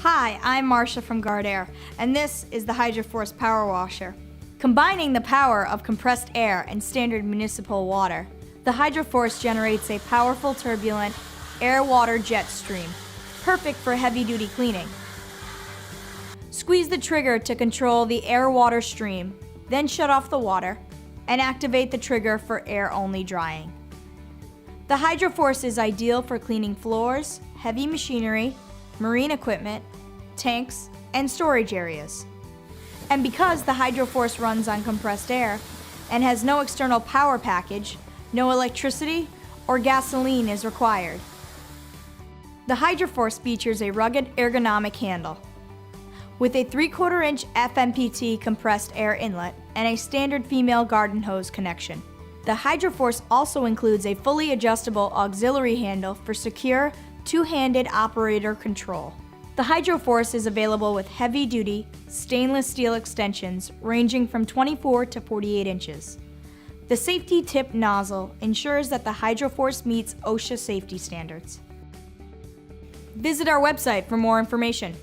Hi, I'm Marcia from Guardair, and this is the HydroForce Power Washer. Combining the power of compressed air and standard municipal water, the HydroForce generates a powerful turbulent air-water jet stream, perfect for heavy-duty cleaning. Squeeze the trigger to control the air-water stream, then shut off the water, and activate the trigger for air-only drying. The HydroForce is ideal for cleaning floors, heavy machinery, marine equipment, tanks, and storage areas. And because the HydroForce runs on compressed air and has no external power package, no electricity or gasoline is required. The HydroForce features a rugged ergonomic handle with a 3/4 inch FMPT compressed air inlet and a standard female garden hose connection. The HydroForce also includes a fully adjustable auxiliary handle for secure two-handed operator control. The HydroForce is available with heavy-duty stainless steel extensions ranging from 24 to 48 inches. The safety tip nozzle ensures that the HydroForce meets OSHA safety standards. Visit our website for more information.